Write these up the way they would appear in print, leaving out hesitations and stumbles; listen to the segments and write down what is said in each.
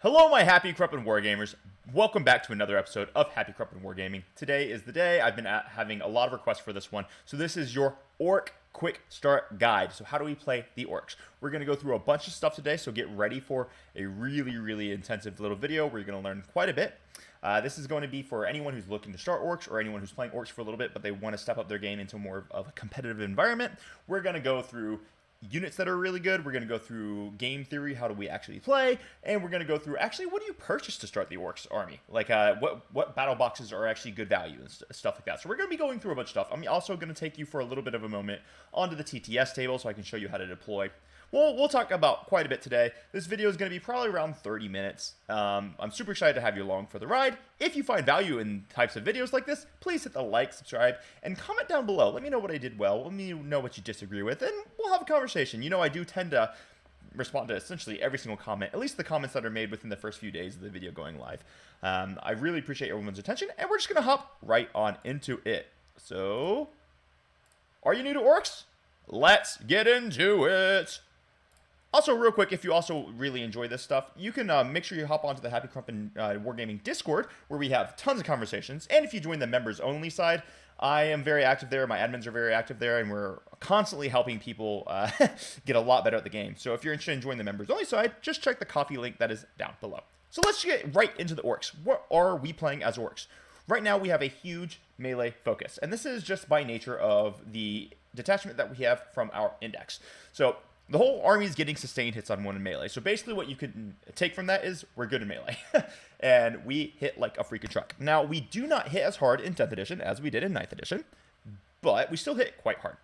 Hello, my happy Crumpin' Wargamers. Welcome back to another episode of Happy Crumpin' Wargaming. Today is the day. I've been having a lot of requests for this one. So this is your Orc Quick Start Guide. So how do we play the Orcs? We're going to go through a bunch of stuff today, so get ready for a really intensive little video where you're going to learn quite a bit. This is going to be for anyone who's looking to start Orcs or anyone who's playing Orcs for a little bit, but they want to step up their game into more of a competitive environment. We're going to go through units that are really good. We're going to go through game theory, how do we actually play, and we're going to go through actually what do you purchase to start the Orcs army, like what battle boxes are actually good value and stuff like that. So we're going to be going through a bunch of stuff. I'm also going to take you for a little bit of a moment onto the TTS table so I can show you how to deploy. We'll talk about quite a bit today. This video is going to be probably around 30 minutes. I'm super excited to have you along for the ride. If you find value in types of videos like this, please hit the like, subscribe, and comment down below. Let me know what I did well. Let me know what you disagree with, and we'll have a conversation. You know, I do tend to respond to essentially every single comment, at least the comments that are made within the first few days of the video going live. I really appreciate everyone's attention, and we're just going to hop right on into it. So, are you new to Orcs? Let's get into it. Also, real quick, if you also really enjoy this stuff, you can make sure you hop onto the Happy Crumpin' Wargaming Discord, where we have tons of conversations. And if you join the members-only side, I am very active there. My admins are very active there, and we're constantly helping people get a lot better at the game. So if you're interested in joining the members-only side, just check the coffee link that is down below. So let's get right into the Orcs. What are we playing as Orcs? Right now, we have a huge melee focus, and this is just by nature of the detachment that we have from our index. So the whole army is getting sustained hits on one in melee. So basically what you can take from that is we're good in melee. And we hit like a freaking truck. Now, we do not hit as hard in 10th edition as we did in 9th edition, but we still hit quite hard.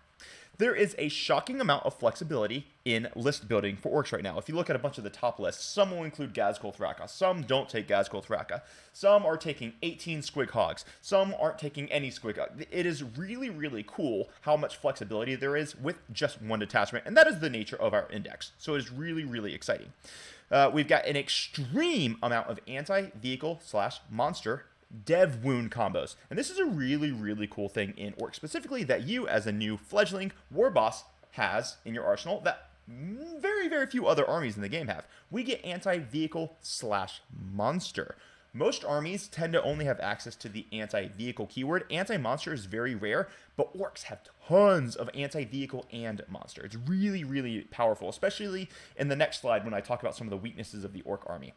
There is a shocking amount of flexibility in list building for Orcs right now. If you look at a bunch of the top lists, some will include Ghazghkull Thraka, some don't take Ghazghkull Thraka, some are taking 18 Squig Hogs, some aren't taking any Squig Hogs. It is really cool how much flexibility there is with just one detachment, and that is the nature of our index. So it is really exciting. We've got an extreme amount of anti-vehicle / monster dev wound combos, and this is a really cool thing in Orc specifically that you as a new fledgling war boss has in your arsenal that very few other armies in the game have. We get anti-vehicle / monster. Most armies tend to only have access to the anti-vehicle keyword. Anti-monster is very rare, but Orcs have tons of anti-vehicle and monster. It's really powerful, especially in the next slide when I talk about some of the weaknesses of the Orc army.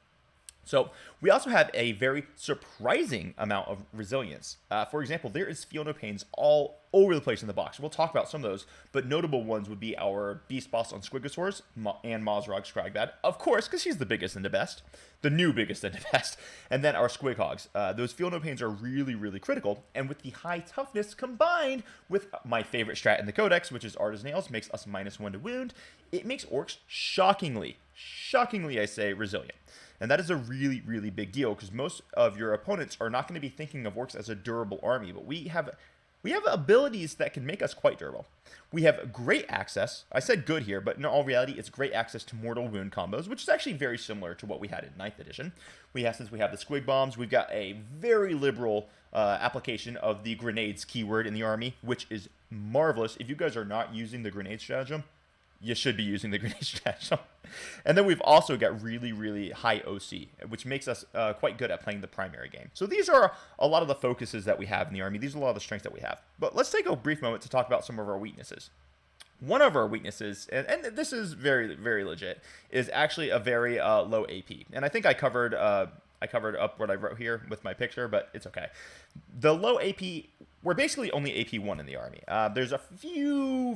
So we also have a very surprising amount of resilience. For example, there is Feel No Pains all over the place in the box. We'll talk about some of those, but notable ones would be our Beast Boss on Squigosaurs and Mozrog Scragbad, of course, because he's the biggest and the best. The new biggest and the best. And then our Squig Hogs. Those Feel No Pains are really critical, and with the high toughness combined with my favorite strat in the Codex, which is Arta's Nails, makes us -1 to wound, it makes Orcs shockingly I say, resilient. And that is a really big deal because most of your opponents are not going to be thinking of Orcs as a durable army, but we have abilities that can make us quite durable. We have great access. I said good here, but in all reality, it's great access to mortal wound combos, which is actually very similar to what we had in 9th edition. Since we have the Squig Bombs, we've got a very liberal application of the grenades keyword in the army, which is marvelous. If you guys are not using the grenade stratagem, you should be using the grenade stratagem. And then we've also got really high OC, which makes us quite good at playing the primary game. So these are a lot of the focuses that we have in the army. These are a lot of the strengths that we have. But let's take a brief moment to talk about some of our weaknesses. One of our weaknesses, and this is very legit, is actually a very low AP. And I think I covered up what I wrote here with my picture, but it's okay. The low AP, we're basically only AP1 in the army. There's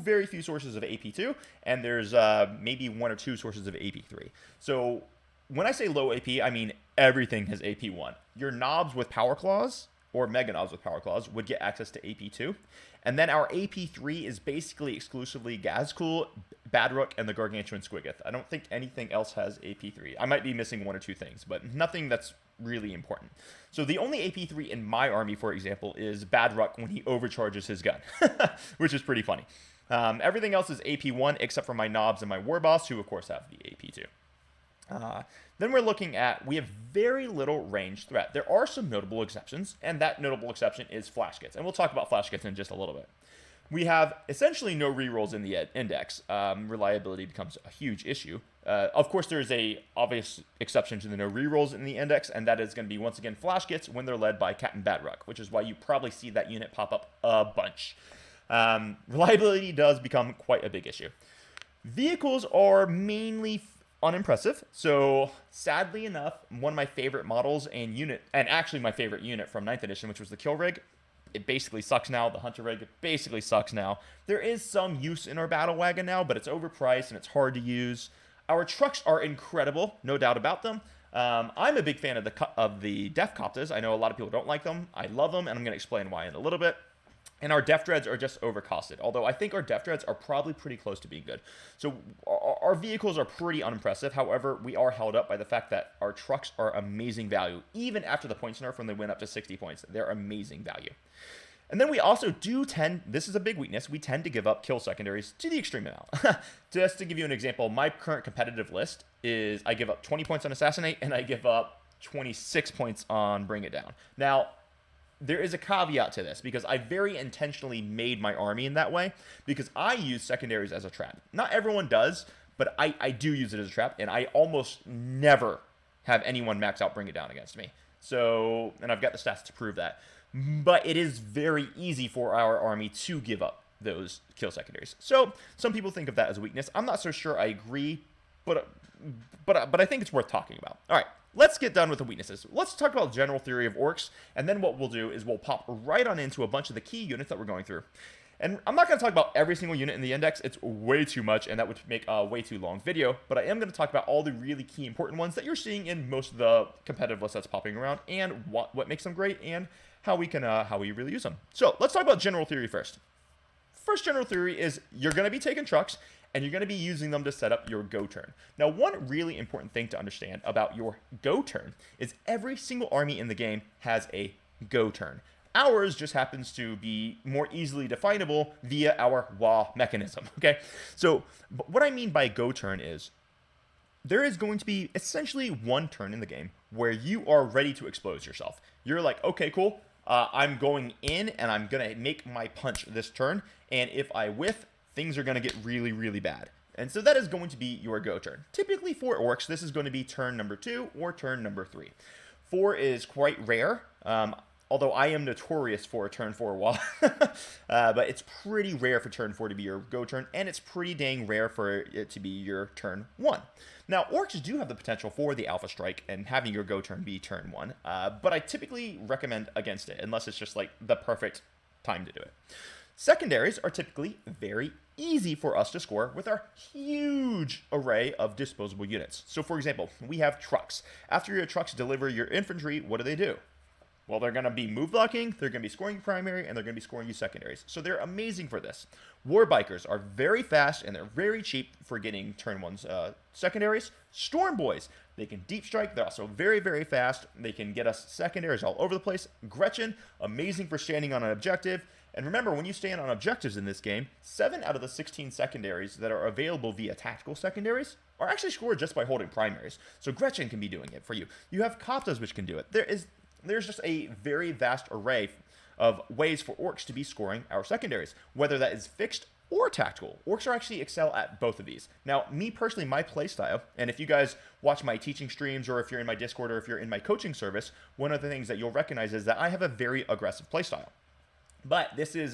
very few sources of AP2, and there's maybe 1 or 2 sources of AP3. So when I say low AP, I mean everything has AP1. Your knobs with Power Claws, or Mega Knobs with Power Claws, would get access to AP2. And then our AP3 is basically exclusively Ghazghkull, Badrook, and the Gargantuan Squiggoth. I don't think anything else has AP3. I might be missing 1 or 2 things, but nothing that's really important. So the only AP3 in my army, for example, is Badrook when he overcharges his gun, which is pretty funny. Everything else is AP1 except for my Knobs and my War Boss, who of course have the AP2. Then we're looking at, we have very little range threat. There are some notable exceptions, and that notable exception is Flash Kits. And we'll talk about Flash Kits in just a little bit. We have essentially no rerolls in the index. Reliability becomes a huge issue. Of course, there's a obvious exception to the no rerolls in the index, and that is going to be, once again, Flash Gits when they're led by Captain Badrock, which is why you probably see that unit pop up a bunch. Reliability does become quite a big issue. Vehicles are mainly unimpressive, so sadly enough, one of my favorite models and actually my favorite unit from 9th edition, which was the Kill Rig, it basically sucks now. The Hunter Rig basically sucks now. There is some use in our Battle Wagon now, but it's overpriced and it's hard to use. Our trucks are incredible, no doubt about them. I'm a big fan of the Def Coptas. I know a lot of people don't like them. I love them, and I'm going to explain why in a little bit. And our Def Dreads are just overcosted, although I think our Def Dreads are probably pretty close to being good. So our vehicles are pretty unimpressive. However, we are held up by the fact that our trucks are amazing value. Even after the points nerf when they went up to 60 points, they're amazing value. And then we also this is a big weakness, we tend to give up kill secondaries to the extreme amount. Just to give you an example, my current competitive list is I give up 20 points on Assassinate, and I give up 26 points on Bring It Down. Now, there is a caveat to this, because I very intentionally made my army in that way, because I use secondaries as a trap. Not everyone does, but I do use it as a trap, and I almost never have anyone max out Bring It Down against me. So, and I've got the stats to prove that. But it is very easy for our army to give up those kill secondaries. So some people think of that as a weakness. I'm not so sure I agree, but I think it's worth talking about. All right, let's get done with the weaknesses. Let's talk about general theory of orcs, and then what we'll do is we'll pop right on into a bunch of the key units that we're going through. And I'm not going to talk about every single unit in the index. It's way too much, and that would make a way too long video. But I am going to talk about all the really key important ones that you're seeing in most of the competitive lists that's popping around, and what makes them great, and how we really use them. So let's talk about general theory first. First general theory is you're going to be taking trucks, and you're going to be using them to set up your go turn. Now, one really important thing to understand about your go turn is every single army in the game has a go turn. Ours just happens to be more easily definable via our WA mechanism, okay? So what I mean by go turn is there is going to be essentially one turn in the game where you are ready to expose yourself. You're like, okay, cool. I'm going in, and I'm going to make my punch this turn, and if I whiff, things are going to get really, really bad. And so that is going to be your go turn. Typically for orcs, this is going to be turn number 2 or turn number 3. 4 is quite rare, although I am notorious for a turn 4 wall. But it's pretty rare for turn 4 to be your go turn, and it's pretty dang rare for it to be your turn 1. Now, orcs do have the potential for the alpha strike and having your go turn be turn 1, but I typically recommend against it, unless it's just like the perfect time to do it. Secondaries are typically very easy for us to score with our huge array of disposable units. So, for example, we have trucks. After your trucks deliver your infantry, what do? Well, they're going to be move blocking, they're going to be scoring you primary, and they're going to be scoring you secondaries. So they're amazing for this. War Bikers are very fast, and they're very cheap for getting turn 1's secondaries. Storm Boys, they can deep strike. They're also very, very fast. They can get us secondaries all over the place. Gretchen, amazing for standing on an objective. And remember, when you stand on objectives in this game, 7 out of the 16 secondaries that are available via tactical secondaries are actually scored just by holding primaries. So Gretchen can be doing it for you. You have Koptas, which can do it. There's just a very vast array of ways for orcs to be scoring our secondaries, whether that is fixed or tactical. Orcs are actually excel at both of these. Now, me personally, my playstyle, and if you guys watch my teaching streams, or if you're in my Discord, or if you're in my coaching service, one of the things that you'll recognize is that I have a very aggressive playstyle. But this is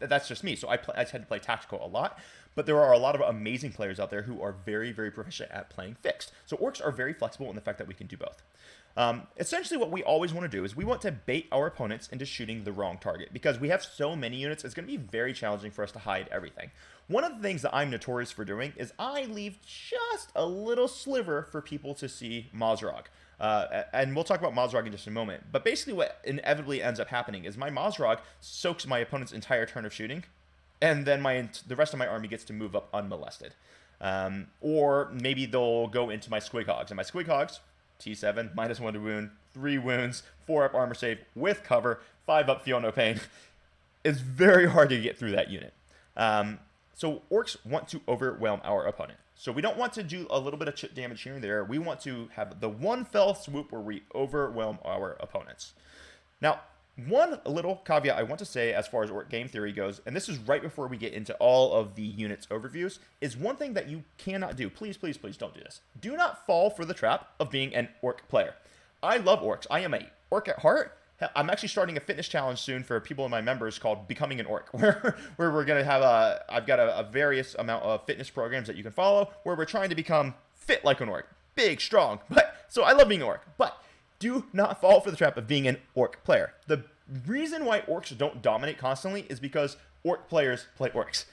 that's just me. So I tend to play tactical a lot. But there are a lot of amazing players out there who are very, very proficient at playing fixed. So orcs are very flexible in the fact that we can do both. Essentially, what we always want to do is we want to bait our opponents into shooting the wrong target. Because we have so many units, it's going to be very challenging for us to hide everything. One of the things that I'm notorious for doing is I leave just a little sliver for people to see Mazrog. And we'll talk about Mazrog in just a moment. But basically what inevitably ends up happening is my Mazrog soaks my opponent's entire turn of shooting, and then the rest of my army gets to move up unmolested. Or maybe they'll go into my Squig Hogs. And my Squig Hogs, T7, -1 to wound, 3 wounds, 4 up armor save with cover, 5 up feel no pain. It's very hard to get through that unit. So orcs want to overwhelm our opponent. So we don't want to do a little bit of chip damage here and there. We want to have the one fell swoop where we overwhelm our opponents. Now, One little caveat I want to say as far as orc game theory goes, and this is right before we get into all of the units overviews, is one thing that you cannot do. Please, please, please don't do this. Do not fall for the trap of being an orc player. I love orcs. I am a orc at heart. I'm actually starting a fitness challenge soon for people in my members called Becoming an Orc, where we're going to have I've got a various amount of fitness programs that you can follow, where we're trying to become fit like an orc. Big, strong. So I love being an orc. But do not fall for the trap of being an orc player. The reason why orcs don't dominate constantly is because orc players play orcs.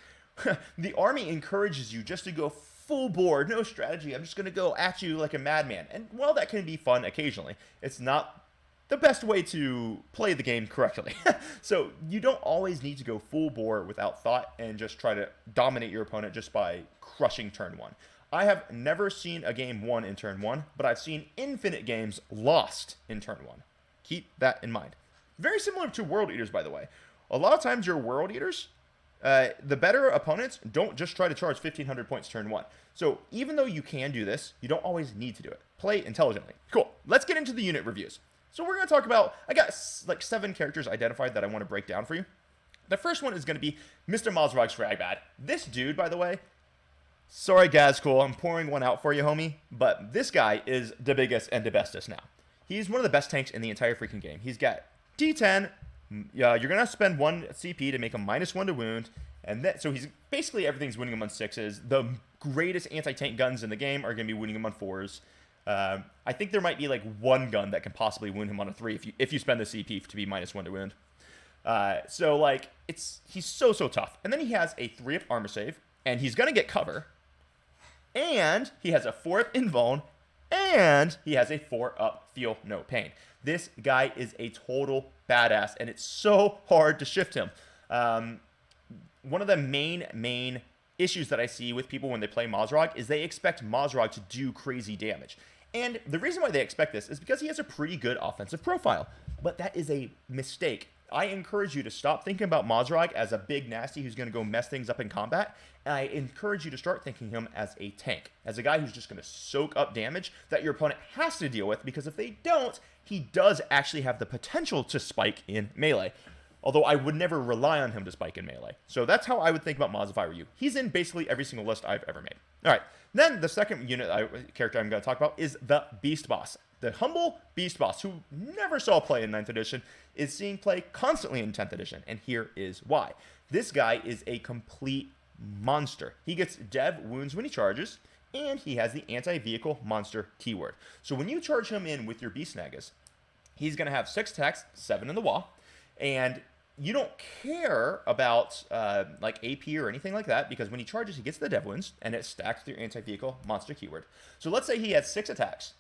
The army encourages you just to go full board, no strategy. I'm just going to go at you like a madman. And while that can be fun occasionally, it's not the best way to play the game correctly. So you don't always need to go full bore without thought and just try to dominate your opponent just by crushing turn one. I have never seen a game won in turn one, but I've seen infinite games lost in turn one. Keep that in mind. Very similar to World Eaters, by the way. A lot of times your World Eaters, the better opponents don't just try to charge 1,500 points turn one. So even though you can do this, you don't always need to do it. Play intelligently. Cool. Let's get into the unit reviews. So we're going to talk about, I got like 7 characters identified that I want to break down for you. The first one is going to be Mr. Mazrag Spragbad. This dude, by the way, sorry, Gazcool, I'm pouring one out for you, homie. But this guy is the biggest and the bestest now. He's one of the best tanks in the entire freaking game. He's got D10. You're going to spend 1 CP to make him -1 to wound. And so he's basically everything's winning him on 6s. The greatest anti-tank guns in the game are going to be winning him on 4s. I think there might be like 1 gun that can possibly wound him on a 3 if you spend the CP to be -1 to wound. So like he's so tough. And then he has a 3-up armor save, and he's going to get cover. And he has a 4-up invuln, and he has a 4-up feel no pain. This guy is a total badass, and it's so hard to shift him. One of the main issues that I see with people when they play Mazrag is they expect Mazrag to do crazy damage. And the reason why they expect this is because he has a pretty good offensive profile. But that is a mistake. I encourage you to stop thinking about Mazrag as a big nasty who's going to go mess things up in combat. And I encourage you to start thinking him as a tank, as a guy who's just going to soak up damage that your opponent has to deal with, because if they don't, he does actually have the potential to spike in melee. Although I would never rely on him to spike in melee. So that's how I would think about Maz if I were you. He's in basically every single list I've ever made. All right, then the second character I'm going to talk about is the Beast Boss. The humble Beast Boss, who never saw play in 9th edition, is seeing play constantly in 10th edition, and here is why. This guy is a complete monster. He gets dev wounds when he charges, and he has the anti-vehicle monster keyword. So when you charge him in with your Beast Nagas, he's going to have 6 attacks, 7 in the wall, and you don't care about like AP or anything like that, because when he charges, he gets the dev wounds, and it stacks with your anti-vehicle monster keyword. So let's say he has 6 attacks.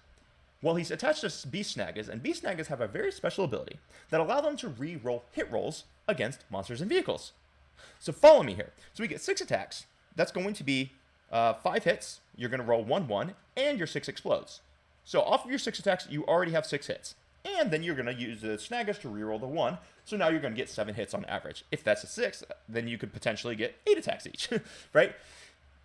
Well, he's attached to Beast Nagas, and Beast Nagas have a very special ability that allow them to re-roll hit rolls against monsters and vehicles. So follow me here. So we get 6 attacks. That's going to be 5 hits. You're going to roll 1/1, and your 6 explodes. So off of your 6 attacks, you already have 6 hits. And then you're going to use the Snagas to reroll the 1. So now you're going to get 7 hits on average. If that's a 6, then you could potentially get 8 attacks each, right?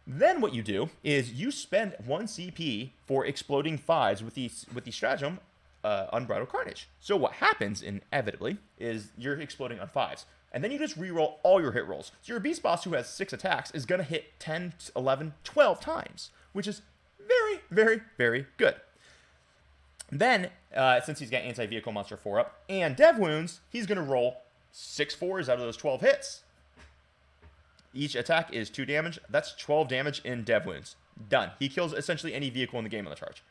Then what you do is you spend 1 CP for exploding 5s with the stratagem Unbridled Carnage. So what happens inevitably is you're exploding on 5s. And then you just reroll all your hit rolls. So your Beast Boss, who has 6 attacks, is going to hit 10, 11, 12 times, which is very, very, very good. Then, since he's got anti-vehicle monster 4-up and dev wounds, he's going to roll 6 4s out of those 12 hits. Each attack is 2 damage. That's 12 damage in dev wounds. Done. He kills essentially any vehicle in the game on the charge.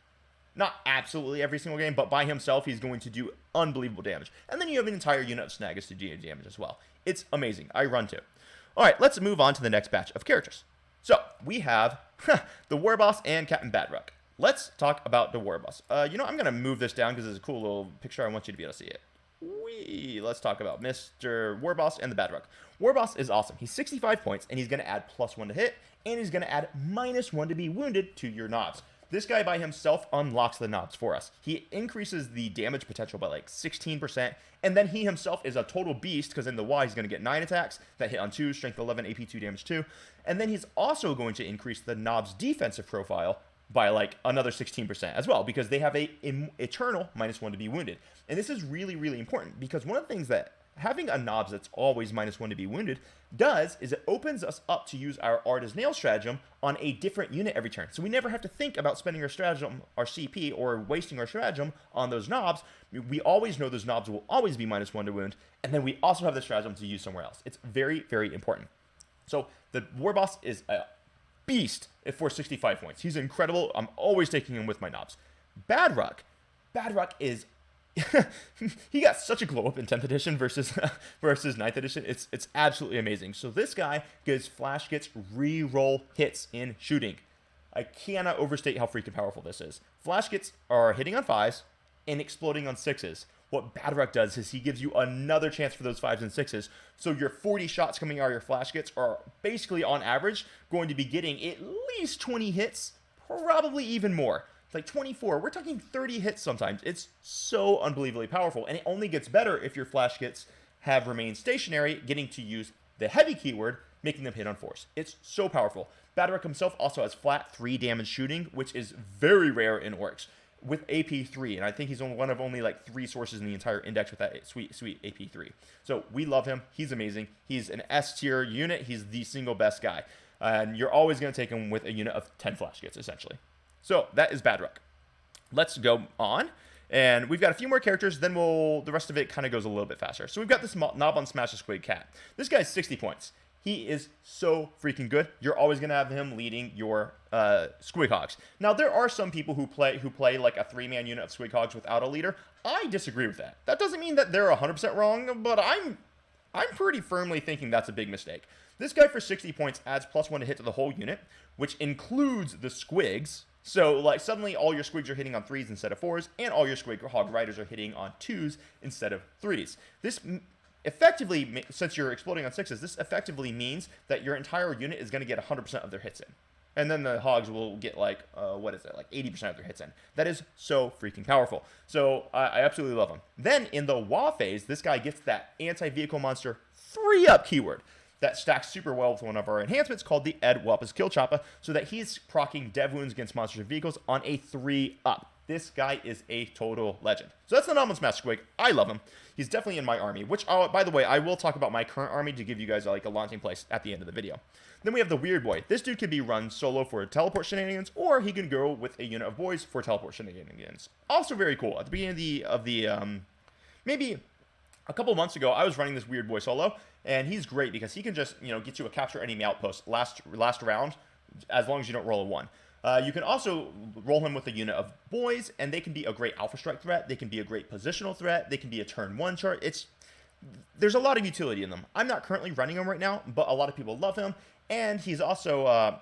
Not absolutely every single game, but by himself, he's going to do unbelievable damage. And then you have an entire unit of Snagas to do damage as well. It's amazing. I run too. All right, let's move on to the next batch of characters. So, we have the War Boss and Captain Badruck. Let's talk about the War Boss. I'm going to move this down because it's a cool little picture. I want you to be able to see it. Let's talk about Mr. War Boss and the Badruck. War Boss is awesome. He's 65 points, and he's going to add +1 to hit, and he's going to add -1 to be wounded to your knobs. This guy by himself unlocks the knobs for us. He increases the damage potential by like 16%, and then he himself is a total beast, because in the Y he's going to get 9 attacks that hit on 2, strength 11, AP 2, damage 2. And then he's also going to increase the knob's defensive profile by like another 16% as well, because they have a eternal -1 to be wounded. And this is really, really important, because one of the things that having a knobs that's always -1 to be wounded does is it opens us up to use our Art as Nail stratagem on a different unit every turn. So we never have to think about spending our stratagem, our CP, or wasting our stratagem on those knobs. We always know those knobs will always be -1 to wound, and then we also have the stratagem to use somewhere else. It's very, very important. So the War Boss is a beast at 465 points. He's incredible. I'm always taking him with my knobs. Bad Ruck. Bad Ruck is... he got such a glow up in 10th edition versus 9th edition. It's absolutely amazing. So this guy gives Flash gets re-roll hits in shooting. I cannot overstate how freaking powerful this is. Flash gets are hitting on 5s and exploding on 6s. What Bad Ruck does is he gives you another chance for those 5s and 6s. So your 40 shots coming out of your Flash gets are basically on average going to be getting at least 20 hits, probably even more. It's like 24. We're talking 30 hits sometimes. It's so unbelievably powerful, and it only gets better if your Flash gets have remained stationary, getting to use the heavy keyword, making them hit on force. It's so powerful. Bad Ruck himself also has flat 3 damage shooting, which is very rare in Orks, with AP 3, and I think he's one of only like 3 sources in the entire index with that sweet AP 3. So we love him. He's amazing. He's an S tier unit. He's the single best guy, and you're always going to take him with a unit of 10 Flash gets essentially. So that is Bad Ruck. Let's go on. And we've got a few more characters, then the rest of it kind of goes a little bit faster. So we've got this Knob on Smash the Squid Cat. This guy's 60 points. He is so freaking good. You're always going to have him leading your Squig Hogs. Now, there are some people who play like a 3-man unit of Squig Hogs without a leader. I disagree with that. That doesn't mean that they're 100% wrong, but I'm pretty firmly thinking that's a big mistake. This guy for 60 points adds +1 to hit to the whole unit, which includes the Squigs. So, like, suddenly all your Squigs are hitting on 3s instead of 4s, and all your Squig Hog Riders are hitting on 2s instead of 3s. This effectively, since you're exploding on 6s, this effectively means that your entire unit is going to get 100% of their hits in. And then the Hogs will get, like, like 80% of their hits in. That is so freaking powerful. So, I absolutely love him. Then, in the WA phase, this guy gets that anti-vehicle monster 3-up keyword that stacks super well with one of our enhancements called the Ed Wappa's Kill Choppa, so that he's proccing dev wounds against monsters and vehicles on a 3-up. This guy is a total legend. So that's the Knob on Smash Squig. I love him. He's definitely in my army, which, by the way, I will talk about my current army to give you guys like a launching place at the end of the video. Then we have the Weird Boy. This dude can be run solo for teleport shenanigans, or he can go with a unit of boys for teleport shenanigans. Also very cool. At the beginning of the maybe a couple months ago, I was running this Weird Boy solo, and he's great because he can just, get you a capture enemy outpost last round, as long as you don't roll a 1. You can also roll him with a unit of boys, and they can be a great alpha strike threat. They can be a great positional threat. They can be a turn 1 chart. There's a lot of utility in them. I'm not currently running him right now, but a lot of people love him, and he's also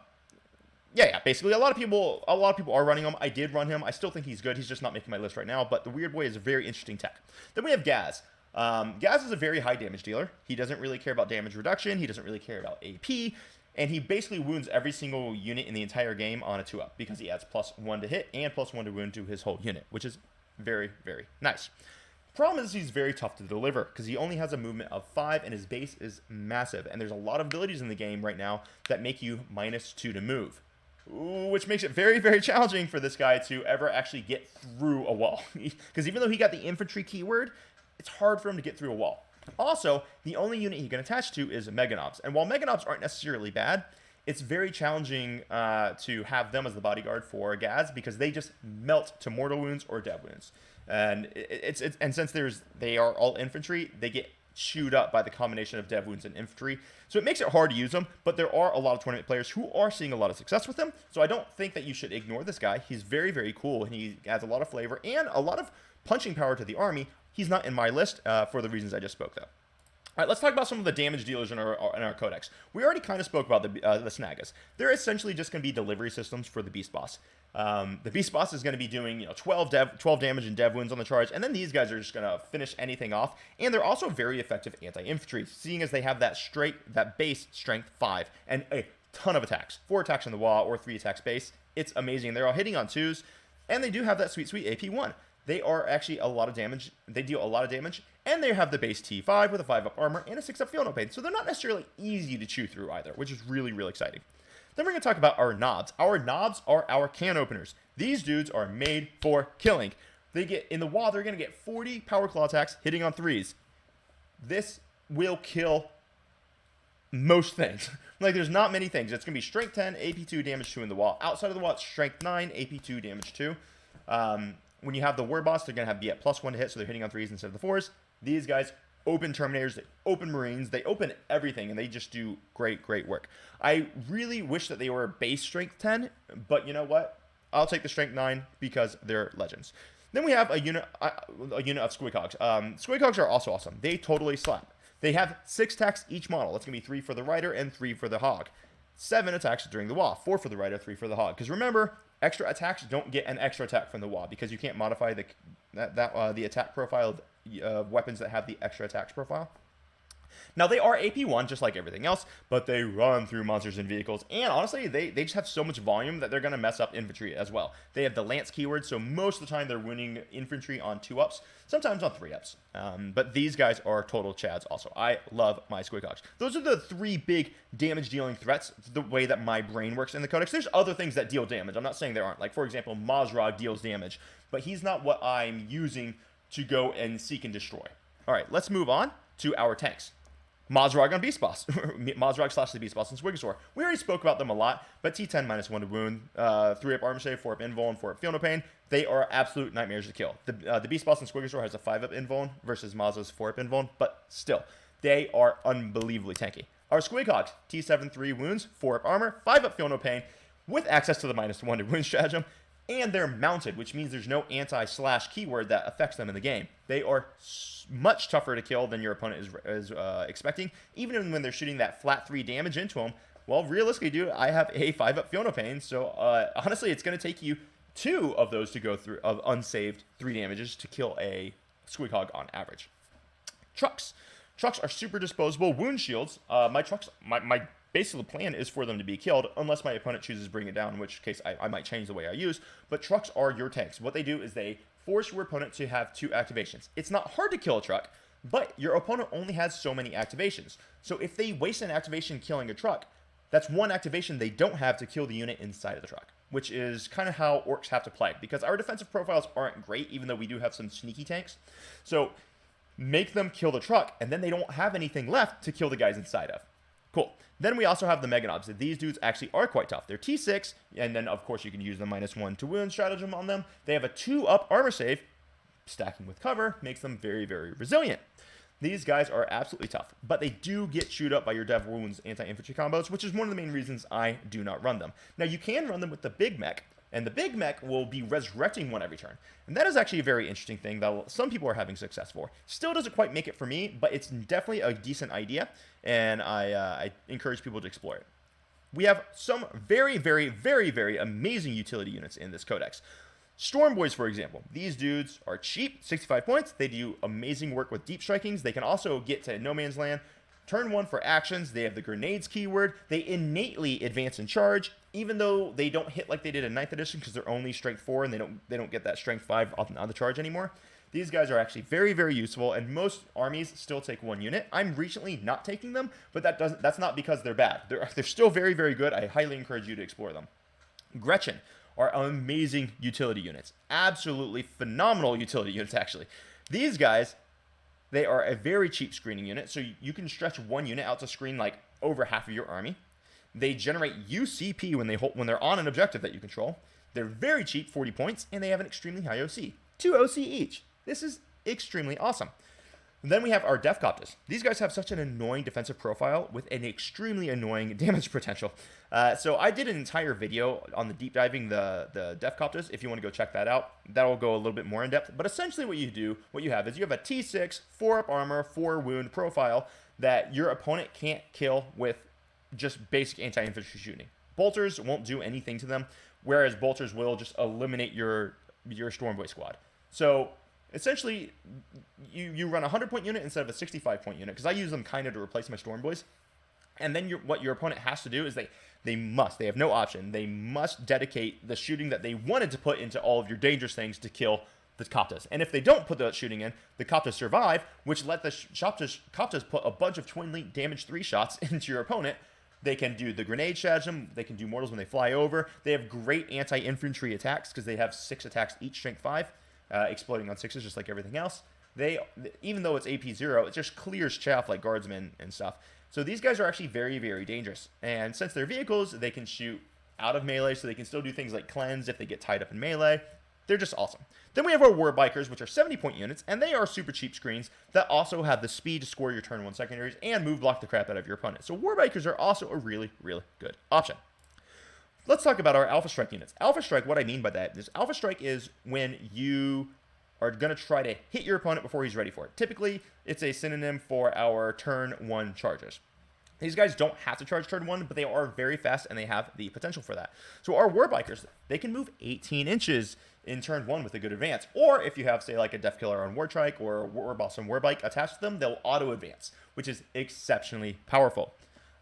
basically a lot of people are running him. I did run him. I still think he's good. He's just not making my list right now, but the Weird Boy is a very interesting tech. Then we have Gaz. Gaz is a very high damage dealer. He doesn't really care about damage reduction. He doesn't really care about AP. And he basically wounds every single unit in the entire game on a 2-up because he adds +1 to hit and +1 to wound to his whole unit, which is very, very nice. Problem is he's very tough to deliver because he only has a movement of 5 and his base is massive. And there's a lot of abilities in the game right now that make you -2 to move, which makes it very, very challenging for this guy to ever actually get through a wall. Because even though he got the infantry keyword, it's hard for him to get through a wall. Also, the only unit he can attach to is Meganobs. And while Meganobs aren't necessarily bad, it's very challenging to have them as the bodyguard for Gaz because they just melt to mortal wounds or dead wounds. And and since they are all infantry, they get chewed up by the combination of dev wounds and infantry. So it makes it hard to use them, but there are a lot of tournament players who are seeing a lot of success with him. So I don't think that you should ignore this guy. He's very, very cool, and he adds a lot of flavor and a lot of punching power to the army. He's not in my list for the reasons I just spoke, though. All right, let's talk about some of the damage dealers in our codex. We already kind of spoke about the Snagas. They're essentially just going to be delivery systems for the Beast Boss. The Beast Boss is going to be doing 12 damage and dev wounds on the charge, and then these guys are just going to finish anything off. And they're also very effective anti-infantry, seeing as they have that base strength 5 and a ton of attacks. 4 attacks on the wall or 3 attacks base. It's amazing. They're all hitting on 2s, and they do have that sweet AP1. They are actually a lot of damage. They deal a lot of damage, and they have the base T5 with a 5-up armor and a 6-up feel no pain. So they're not necessarily easy to chew through either, which is really, really exciting. Then we're going to talk about our knobs. Our knobs are our can openers. These dudes are made for killing. They get in the wall, they're going to get 40 power claw attacks hitting on 3s. This will kill most things. Like, there's not many things. It's going to be strength 10, AP 2, damage 2 in the wall. Outside of the wall, it's strength 9, AP 2, damage 2. When you have the war boss, they're going to be at +1 to hit, so they're hitting on 3s instead of the 4s. These guys open Terminators, they open Marines, they open everything, and they just do great, great work. I really wish that they were base strength 10, but you know what? I'll take the strength 9 because they're legends. Then we have a unit of Squeakhogs. Squeakhogs are also awesome. They totally slap. They have 6 attacks each model. That's going to be 3 for the Rider and 3 for the Hog. 7 attacks during the wall. 4 for the Rider, 3 for the Hog. Because remember, extra attacks don't get an extra attack from the wall because you can't modify the attack profile of weapons that have the extra attacks profile. Now, they are AP1, just like everything else, but they run through monsters and vehicles. And honestly, they just have so much volume that they're going to mess up infantry as well. They have the Lance keyword, so most of the time they're winning infantry on 2-ups, sometimes on 3-ups. But these guys are total chads also. I love my Squeakhogs. Those are the 3 big damage-dealing threats, the way that my brain works in the Codex. There's other things that deal damage. I'm not saying there aren't. Like, for example, Mazrog deals damage, but he's not what I'm using to go and seek and destroy. All right, let's move on to our tanks. Mazrog on Beast Boss. Mazrog / the Beast Boss and Swigosaur. We already spoke about them a lot, but T10 -1 to wound, 3-up armor save, 4-up invuln, 4-up feel no pain. They are absolute nightmares to kill. The Beast Boss and Swigosaur has a 5-up invuln versus Maz's 4-up invuln, but still, they are unbelievably tanky. Our Squighogs, T7 3 wounds, 4-up armor, 5-up feel no pain, with access to the -1 to wound stratagem, and they're mounted, which means there's no anti-slash keyword that affects them in the game. They are much tougher to kill than your opponent is expecting, even when they're shooting that flat 3 damage into them. Well, realistically, dude, I have a 5-up Feel No Pain, so honestly, it's going to take you 2 of those to go through, of unsaved 3 damages to kill a Squeakhog on average. Trucks. Trucks are super disposable. Wound shields. My trucks, my basically the plan is for them to be killed unless my opponent chooses to bring it down, in which case I might change the way I use. But trucks are your tanks. What they do is they force your opponent to have 2 activations. It's not hard to kill a truck, but your opponent only has so many activations. So if they waste an activation killing a truck, that's 1 activation they don't have to kill the unit inside of the truck, which is kind of how orcs have to play, because our defensive profiles aren't great, even though we do have some sneaky tanks. So make them kill the truck, and then they don't have anything left to kill the guys inside of. Cool. Then we also have the Mega Knobs. These dudes actually are quite tough. They're T6, and then, of course, you can use the -1 to wound stratagem on them. They have a 2-up armor save. Stacking with cover makes them very, very resilient. These guys are absolutely tough, but they do get chewed up by your Dev Wounds anti-infantry combos, which is one of the main reasons I do not run them. Now, you can run them with the Big Mech, and the Big Mech will be resurrecting one every turn. And that is actually a very interesting thing that some people are having success for. Still doesn't quite make it for me, but it's definitely a decent idea, and I encourage people to explore it. We have some very, very, very, very amazing utility units in this codex. Storm Boys, for example. These dudes are cheap, 65 points. They do amazing work with deep strikings. They can also get to no man's land. Turn 1 for actions. They have the grenades keyword. They innately advance and charge, even though they don't hit like they did in 9th edition because they're only strength 4 and they don't get that strength 5 on the charge anymore. These guys are actually very, very useful, and most armies still take 1 unit. I'm recently not taking them, but that's not because they're bad. They're still very, very good. I highly encourage you to explore them. Gretchen are amazing utility units. Absolutely phenomenal utility units, actually. These guys, they are a very cheap screening unit, so you can stretch 1 unit out to screen like over half of your army. They generate UCP when they're on an objective that you control. They're very cheap, 40 points, and they have an extremely high OC. 2 OC each. This is extremely awesome. And then we have our Defcopters. These guys have such an annoying defensive profile with an extremely annoying damage potential. So I did an entire video on the deep diving the Defcopters. If you want to go check that out, that'll go a little bit more in depth. But essentially what you have is you have a T6, 4-up armor, 4 wound profile that your opponent can't kill with just basic anti-infantry shooting. Bolters won't do anything to them, whereas bolters will just eliminate your Storm Boy squad. So essentially, you run a 100-point unit instead of a 65-point unit, because I use them kind of to replace my Storm Boys. And then what your opponent has to do is they have no option. They must dedicate the shooting that they wanted to put into all of your dangerous things to kill the Coptas. And if they don't put that shooting in, the Coptas survive, which let the Coptas put a bunch of Twin Link damage 3 shots into your opponent, They can do the grenade stratagem. They can do mortals when they fly over. They have great anti-infantry attacks because they have 6 attacks each, strength 5, exploding on 6s just like everything else. Even though it's AP 0, it just clears chaff like guardsmen and stuff. So these guys are actually very, very dangerous. And since they're vehicles, they can shoot out of melee, so they can still do things like cleanse if they get tied up in melee. They're just awesome. Then we have our War Bikers, which are 70-point units, and they are super cheap screens that also have the speed to score your turn 1 secondaries and move block the crap out of your opponent. So War Bikers are also a really, really good option. Let's talk about our Alpha Strike units. Alpha Strike, what I mean by that is Alpha Strike is when you are going to try to hit your opponent before he's ready for it. Typically, it's a synonym for our turn 1 charges. These guys don't have to charge turn 1, but they are very fast and they have the potential for that. So our War Bikers, they can move 18 inches in turn 1 with a good advance. Or if you have, say, like a Death Killer on War Trike or a War Boss on War Bike attached to them, they'll auto advance, which is exceptionally powerful.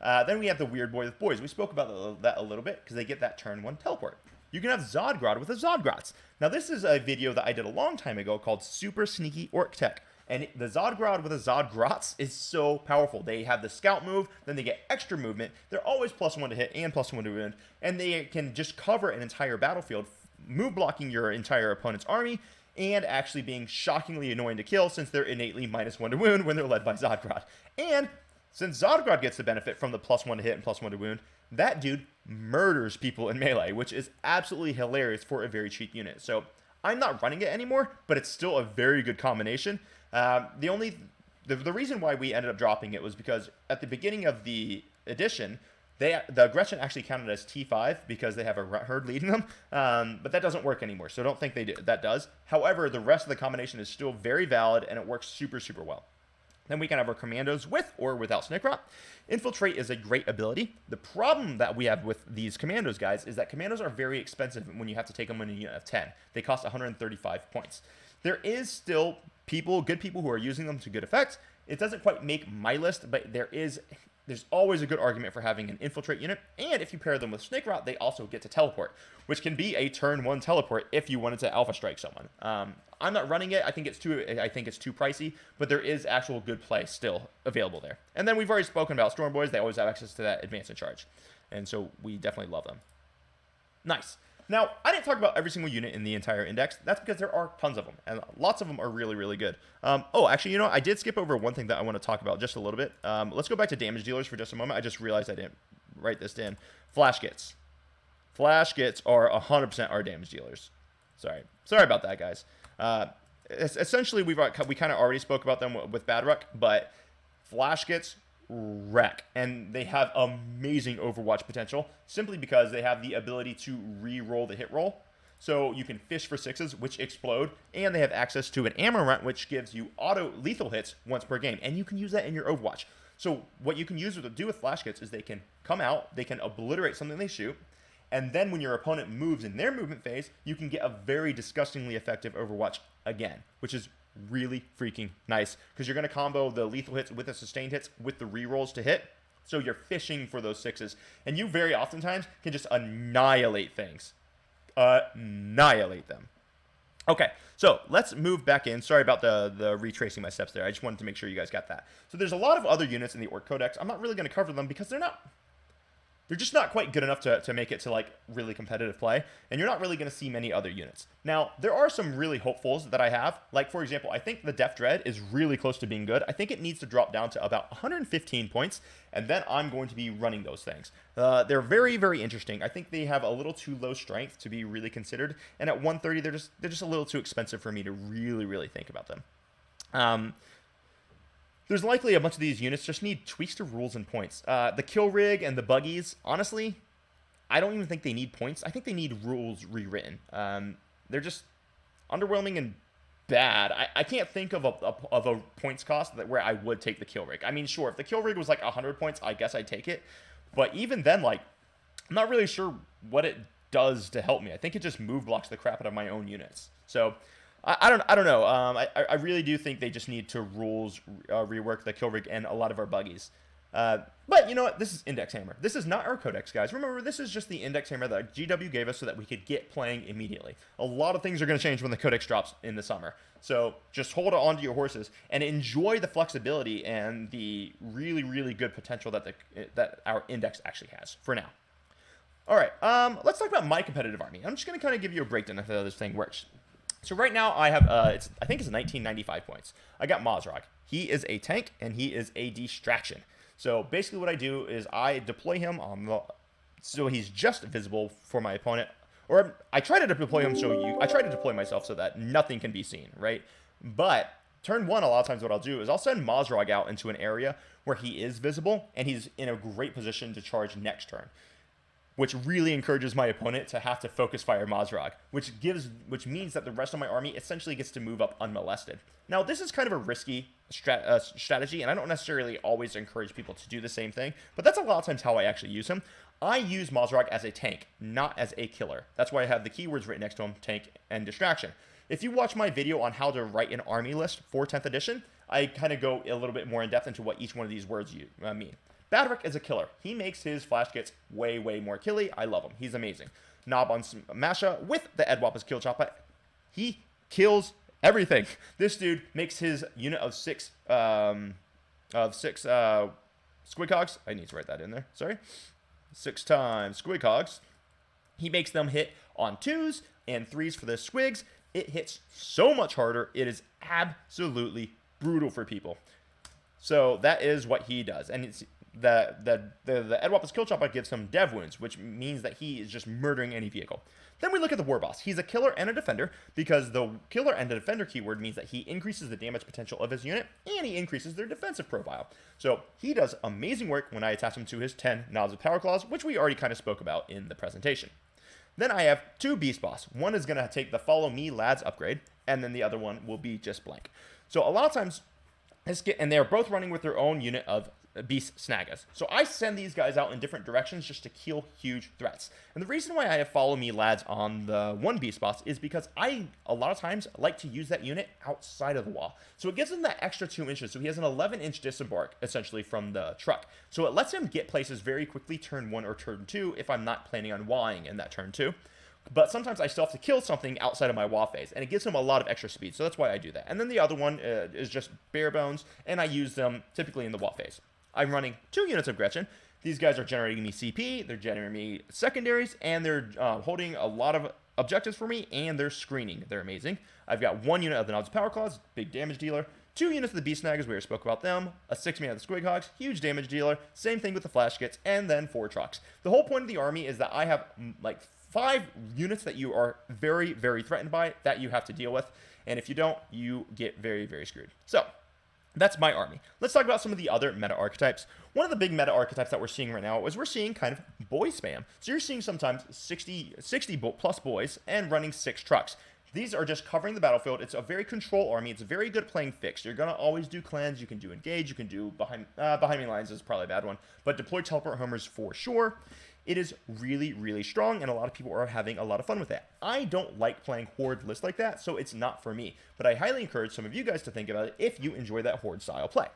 Then we have the Weird Boy with Boys. We spoke about that a little bit because they get that turn 1 teleport. You can have Zodgrod with a Zodgrots. Now this is a video that I did a long time ago called Super Sneaky Orc Tech. And the Zodgrod with a Zodgrots is so powerful. They have the scout move, then they get extra movement. They're always +1 to hit and +1 to wound. And they can just cover an entire battlefield, move blocking your entire opponent's army, and actually being shockingly annoying to kill since they're innately -1 to wound when they're led by Zodgrod. And since Zodgrod gets the benefit from the +1 to hit and +1 to wound, that dude murders people in melee, which is absolutely hilarious for a very cheap unit. So I'm not running it anymore, but it's still a very good combination. The reason why we ended up dropping it was because at the beginning of the edition, the aggression actually counted as T5 because they have a herd leading them, but that doesn't work anymore, so don't think that does. However, the rest of the combination is still very valid, and it works super, super well. Then we can have our commandos with or without Snake Rot. Infiltrate is a great ability. The problem that we have with these commandos, guys, is that commandos are very expensive when you have to take them in a unit of 10. They cost 135 points. There is still good people who are using them to good effect. It doesn't quite make my list, but there's always a good argument for having an infiltrate unit. And if you pair them with Snake Rot, they also get to teleport, which can be a turn 1 teleport if you wanted to Alpha Strike someone. I'm not running it. I think it's too pricey, but there is actual good play still available there. And then we've already spoken about Storm Boys. They always have access to that advance and charge, and so we definitely love them. Nice. Now, I didn't talk about every single unit in the entire index. That's because there are tons of them, and lots of them are really, really good. Actually, I did skip over one thing that I want to talk about just a little bit. Let's go back to damage dealers for just a moment. I just realized I didn't write this in. Flash Gits. Flash Gits are 100% our damage dealers. Sorry about that, guys. Essentially, we kind of already spoke about them with Badruck, but Flash Gits wreck, and they have amazing Overwatch potential simply because they have the ability to re-roll the hit roll. So you can fish for 6s, which explode, and they have access to an ammo rent, which gives you auto lethal hits once per game, and you can use that in your Overwatch. So what you can do with Flash Gits is they can come out, they can obliterate something they shoot, and then when your opponent moves in their movement phase, you can get a very disgustingly effective Overwatch again, which is really freaking nice because you're going to combo the lethal hits with the sustained hits with the rerolls to hit. So you're fishing for those 6s, and you very oftentimes can just annihilate things. Annihilate them. Okay, so let's move back in. Sorry about the retracing my steps there. I just wanted to make sure you guys got that. So there's a lot of other units in the Orc Codex. I'm not really going to cover them because they're just not quite good enough to make it to like really competitive play, and you're not really going to see many other units. Now, there are some really hopefuls that I have. Like, for example, I think the Death Dread is really close to being good. I think it needs to drop down to about 115 points, and then I'm going to be running those things. They're very, very interesting. I think they have a little too low strength to be really considered, and at 130, they're just a little too expensive for me to really, really think about them. There's likely a bunch of these units just need tweaks to rules and points. The kill rig and the buggies, honestly, I don't even think they need points. I think they need rules rewritten. They're just underwhelming and bad. I can't think of a points cost where I would take the kill rig. I mean, sure, if the kill rig was like 100 points, I guess I'd take it. But even then, like, I'm not really sure what it does to help me. I think it just move blocks the crap out of my own units. So I don't know. I really do think they just need to rules rework the kill rig and a lot of our buggies. But you know what? This is Index Hammer. This is not our codex, guys. Remember, this is just the Index Hammer that GW gave us so that we could get playing immediately. A lot of things are going to change when the codex drops in the summer. So just hold on to your horses and enjoy the flexibility and the really, really good potential that our Index actually has for now. All right, let's talk about my competitive army. I'm just going to kind of give you a breakdown of how this thing works. So right now I have, I think it's 1995 points. I got Mazrog. He is a tank and he is a distraction. So basically what I do is I deploy him so he's just visible for my opponent. Or I try to deploy him I try to deploy myself so that nothing can be seen, right? But turn one, a lot of times what I'll do is I'll send Mazrog out into an area where he is visible and he's in a great position to charge next turn, which really encourages my opponent to have to focus fire Mazrog, which means that the rest of my army essentially gets to move up unmolested. Now, this is kind of a risky strategy, and I don't necessarily always encourage people to do the same thing, but that's a lot of times how I actually use him. I use Mazrog as a tank, not as a killer. That's why I have the keywords written next to him, tank and distraction. If you watch my video on how to write an army list for 10th edition, I kind of go a little bit more in depth into what each one of these words mean. Badrick is a killer. He makes his flash kits way, way more killy. I love him. He's amazing. Nob on Masha with the Edwap's kill chopper. He kills everything. This dude makes his unit of six squighogs. I need to write that in there. Sorry. 6 times squighogs. He makes them hit on 2s and 3s for the squigs. It hits so much harder. It is absolutely brutal for people. So that is what he does. And it's the Edwap's kill chopper gives him dev wounds, which means that he is just murdering any vehicle. Then we look at the war boss. He's a killer and a defender because the killer and the defender keyword means that he increases the damage potential of his unit and he increases their defensive profile. So he does amazing work when I attach him to his 10 Knobs of Power Claws, which we already kind of spoke about in the presentation. Then I have 2 beast boss. One is going to take the follow me lads upgrade, and then the other one will be just blank. So a lot of times, and they're both running with their own unit of beast snaggas. So I send these guys out in different directions just to kill huge threats. And the reason why I have follow me lads on the 1 beast boss is because I, a lot of times, like to use that unit outside of the wall. So it gives him that extra 2 inches. So he has an 11-inch disembark, essentially, from the truck. So it lets him get places very quickly turn 1 or turn 2 if I'm not planning on walling in that turn 2. But sometimes I still have to kill something outside of my wall phase, and it gives him a lot of extra speed, so that's why I do that. And then the other one is just bare bones, and I use them typically in the wall phase. I'm running 2 units of Gretchen. These guys are generating me CP, they're generating me secondaries, and they're holding a lot of objectives for me, and they're screening. They're amazing. I've got 1 unit of the Knobs of Power Claws, big damage dealer. 2 units of the Beast Snaggers, we already spoke about them. A 6-man of the Squighogs, huge damage dealer. Same thing with the Flash Kits, and then 4 trucks. The whole point of the army is that I have like 5 units that you are very, very threatened by that you have to deal with. And if you don't, you get very, very screwed. So that's my army. Let's talk about some of the other meta archetypes. One of the big meta archetypes that we're seeing right now is we're seeing kind of boy spam. So you're seeing sometimes 60 plus boys and running 6 trucks. These are just covering the battlefield. It's a very control army. It's very good at playing fixed. You're going to always do clans. You can do engage. You can do behind me lines is probably a bad one. But deploy teleport homers for sure. It is really, really strong, and a lot of people are having a lot of fun with that. I don't like playing horde lists like that, so it's not for me. But I highly encourage some of you guys to think about it if you enjoy that horde style play.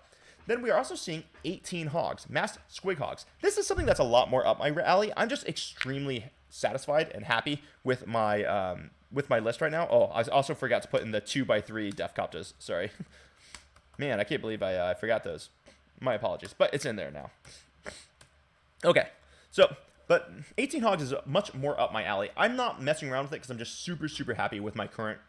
Then we are also seeing 18 hogs, masked squig hogs. This is something that's a lot more up my alley. I'm just extremely satisfied and happy with my list right now. Oh, I also forgot to put in the 2x3 Def Coptas. Sorry. Man, I can't believe I forgot those. My apologies, but it's in there now. Okay, so... But 18 hogs is much more up my alley. I'm not messing around with it because I'm just super, super happy with my current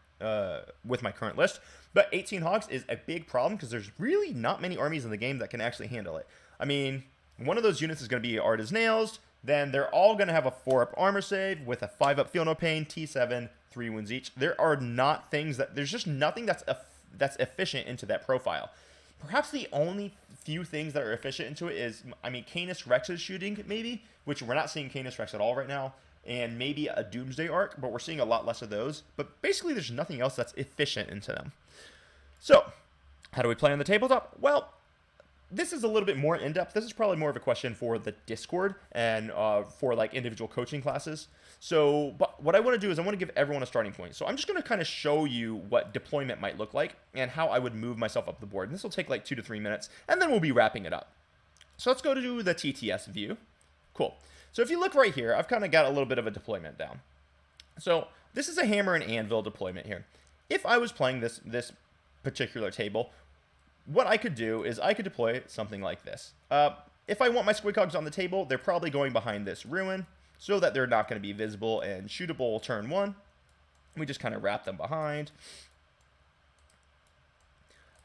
list. But 18 hogs is a big problem because there's really not many armies in the game that can actually handle it. I mean, one of those units is going to be Art as Nails. Then they're all going to have a 4-up armor save with a 5-up Feel No Pain, T7, 3 wounds each. There's just nothing that's efficient into that profile. Perhaps the only few things that are efficient into it is, I mean, Canis Rex's shooting, maybe, which we're not seeing Canis Rex at all right now, and maybe a Doomsday Arc, but we're seeing a lot less of those. But basically, there's nothing else that's efficient into them. So, how do we play on the tabletop? Well, this is a little bit more in-depth. This is probably more of a question for the Discord and for like individual coaching classes. So, but what I want to do is I want to give everyone a starting point. So I'm just going to kind of show you what deployment might look like and how I would move myself up the board. And this will take like 2 to 3 minutes, and then we'll be wrapping it up. So let's go to the TTS view. Cool. So if you look right here, I've kind of got a little bit of a deployment down. So this is a hammer and anvil deployment here. If I was playing this particular table, what I could do is I could deploy something like this. If I want my squig hogs on the table, they're probably going behind this ruin so that they're not going to be visible and shootable turn 1. We just kind of wrap them behind.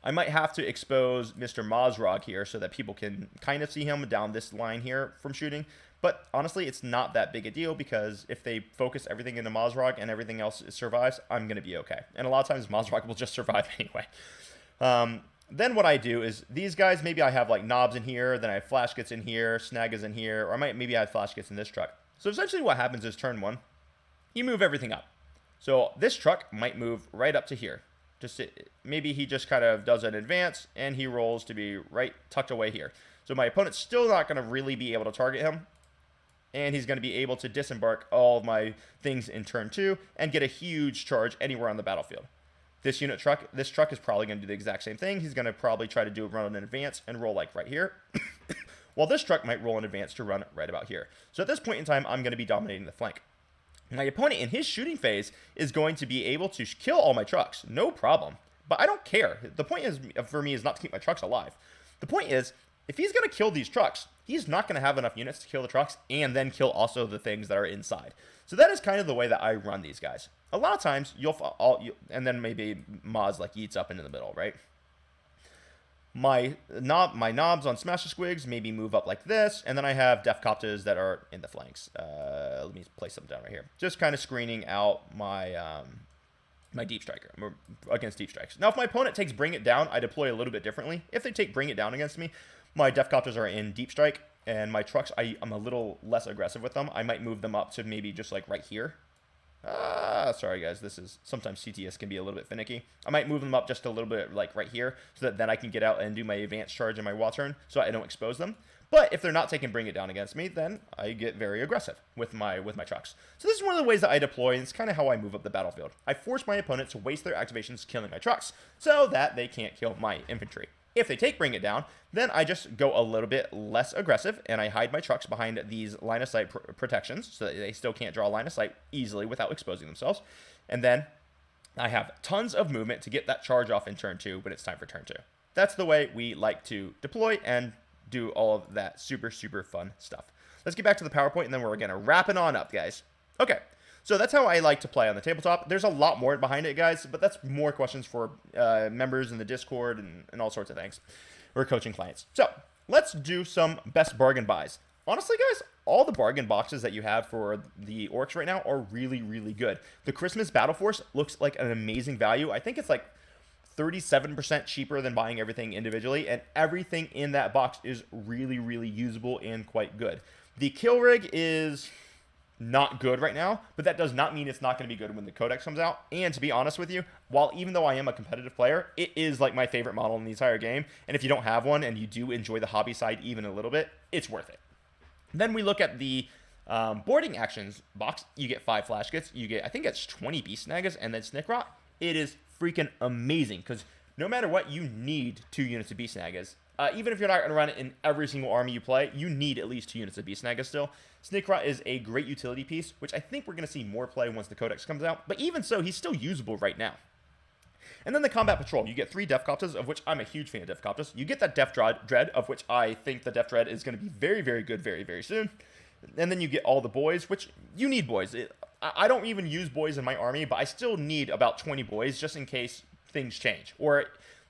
I might have to expose Mr. Mazrog here so that people can kind of see him down this line here from shooting. But honestly, it's not that big a deal because if they focus everything into Mazrog and everything else survives, I'm going to be okay. And a lot of times Mazrog will just survive anyway. Then what I do is these guys, maybe I have like knobs in here, then I have flash gets in here, snag is in here, or maybe I have flash gets in this truck. So essentially what happens is turn 1, you move everything up. So this truck might move right up to here. Maybe he just kind of does an advance and he rolls to be right tucked away here. So my opponent's still not going to really be able to target him. And he's going to be able to disembark all of my things in turn 2 and get a huge charge anywhere on the battlefield. This truck is probably going to do the exact same thing. He's going to probably try to run an advance and roll like right here. While this truck might roll an advance to run right about here. So at this point in time, I'm going to be dominating the flank. My opponent in his shooting phase is going to be able to kill all my trucks. No problem. But I don't care. The point is, for me, is not to keep my trucks alive. The point is, if he's going to kill these trucks, he's not going to have enough units to kill the trucks and then kill also the things that are inside. So that is kind of the way that I run these guys. A lot of times, and then maybe Maz like eats up into the middle, right? My knobs on Smasher Squigs maybe move up like this, and then I have Def Coptas that are in the flanks. Let me place them down right here. Just kind of screening out my my Deep Striker against Deep Strikes. Now, if my opponent takes Bring It Down, I deploy a little bit differently. If they take Bring It Down against me, my Def Copters are in Deep Strike, and my trucks, I'm a little less aggressive with them. I might move them up to maybe just like right here. Sorry guys, sometimes CTS can be a little bit finicky. I might move them up just a little bit like right here so that then I can get out and do my advanced charge in my wall turn so I don't expose them. But if they're not taking Bring It Down against me, then I get very aggressive with my trucks. So this is one of the ways that I deploy, and it's kind of how I move up the battlefield. I force my opponent to waste their activations killing my trucks so that they can't kill my infantry. If they take Bring It Down, then I just go a little bit less aggressive, and I hide my trucks behind these line of sight protections so that they still can't draw line of sight easily without exposing themselves. And then I have tons of movement to get that charge off in turn 2 when it's time for turn 2. That's the way we like to deploy and do all of that super, super fun stuff. Let's get back to the PowerPoint, and then we're going to wrap it on up, guys. Okay. So that's how I like to play on the tabletop. There's a lot more behind it, guys, but that's more questions for members in the Discord and all sorts of things. We're coaching clients. So let's do some best bargain buys. Honestly, guys, all the bargain boxes that you have for the Orks right now are really, really good. The Christmas Battle Force looks like an amazing value. I think it's like 37% cheaper than buying everything individually, and everything in that box is really, really usable and quite good. The kill rig is not good right now, but that does not mean it's not going to be good when the codex comes out. And to be honest with you, even though I am a competitive player, it is like my favorite model in the entire game. And if you don't have one and you do enjoy the hobby side even a little bit, it's worth it. Then we look at the boarding actions box. You get 5 flash kits. You get, I think it's 20 beast snaggers and then snick rot. It is freaking amazing because no matter what, you need 2 units of beast snaggers. Even if you're not going to run it in every single army you play, you need at least 2 units of beast snaggers still. Snick Rot is a great utility piece, which I think we're going to see more play once the codex comes out. But even so, he's still usable right now. And then the Combat Patrol. You get 3 Def Coptas, of which I'm a huge fan of Def Coptas. You get that Def Dread, of which I think the Def Dread is going to be very, very good very, very soon. And then you get all the boys, which you need boys. I don't even use boys in my army, but I still need about 20 boys just in case things change. Or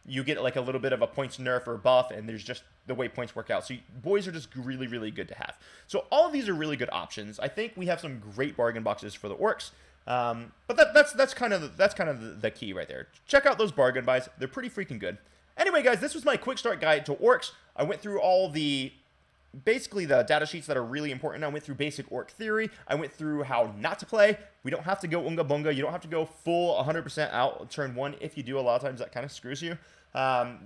you get like a little bit of a points nerf or buff, and there's just the way points work out. So boys are just really, really good to have. So all of these are really good options. I think we have some great bargain boxes for the Orks. But that's kind of the key right there. Check out those bargain buys. They're pretty freaking good. Anyway, guys, this was my quick start guide to Orks. I went through basically the data sheets that are really important. I went through basic orc theory. I went through how not to play. We don't have to go unga bunga. You don't have to go full 100% out turn 1. If you do, a lot of times that kind of screws you.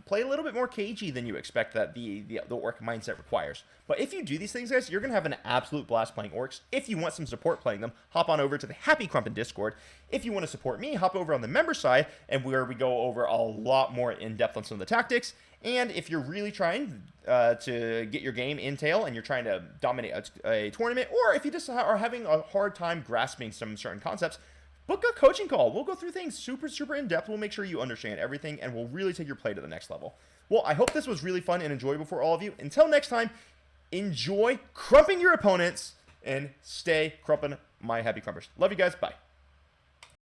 Play a little bit more cagey than you expect that the orc mindset requires. But if you do these things, guys, you're going to have an absolute blast playing Orks. If you want some support playing them, hop on over to the Happy Crumpin' Discord. If you want to support me, hop over on the member side, and where we go over a lot more in depth on some of the tactics. And if you're really trying to get your game in tail and you're trying to dominate a tournament, or if you just are having a hard time grasping some certain concepts, book a coaching call. We'll go through things super in depth. We'll make sure you understand everything, and we'll really take your play to the next level. Well, I hope this was really fun and enjoyable for all of you. Until next time, enjoy crumping your opponents and stay crumping my happy crumpers. Love you guys. Bye.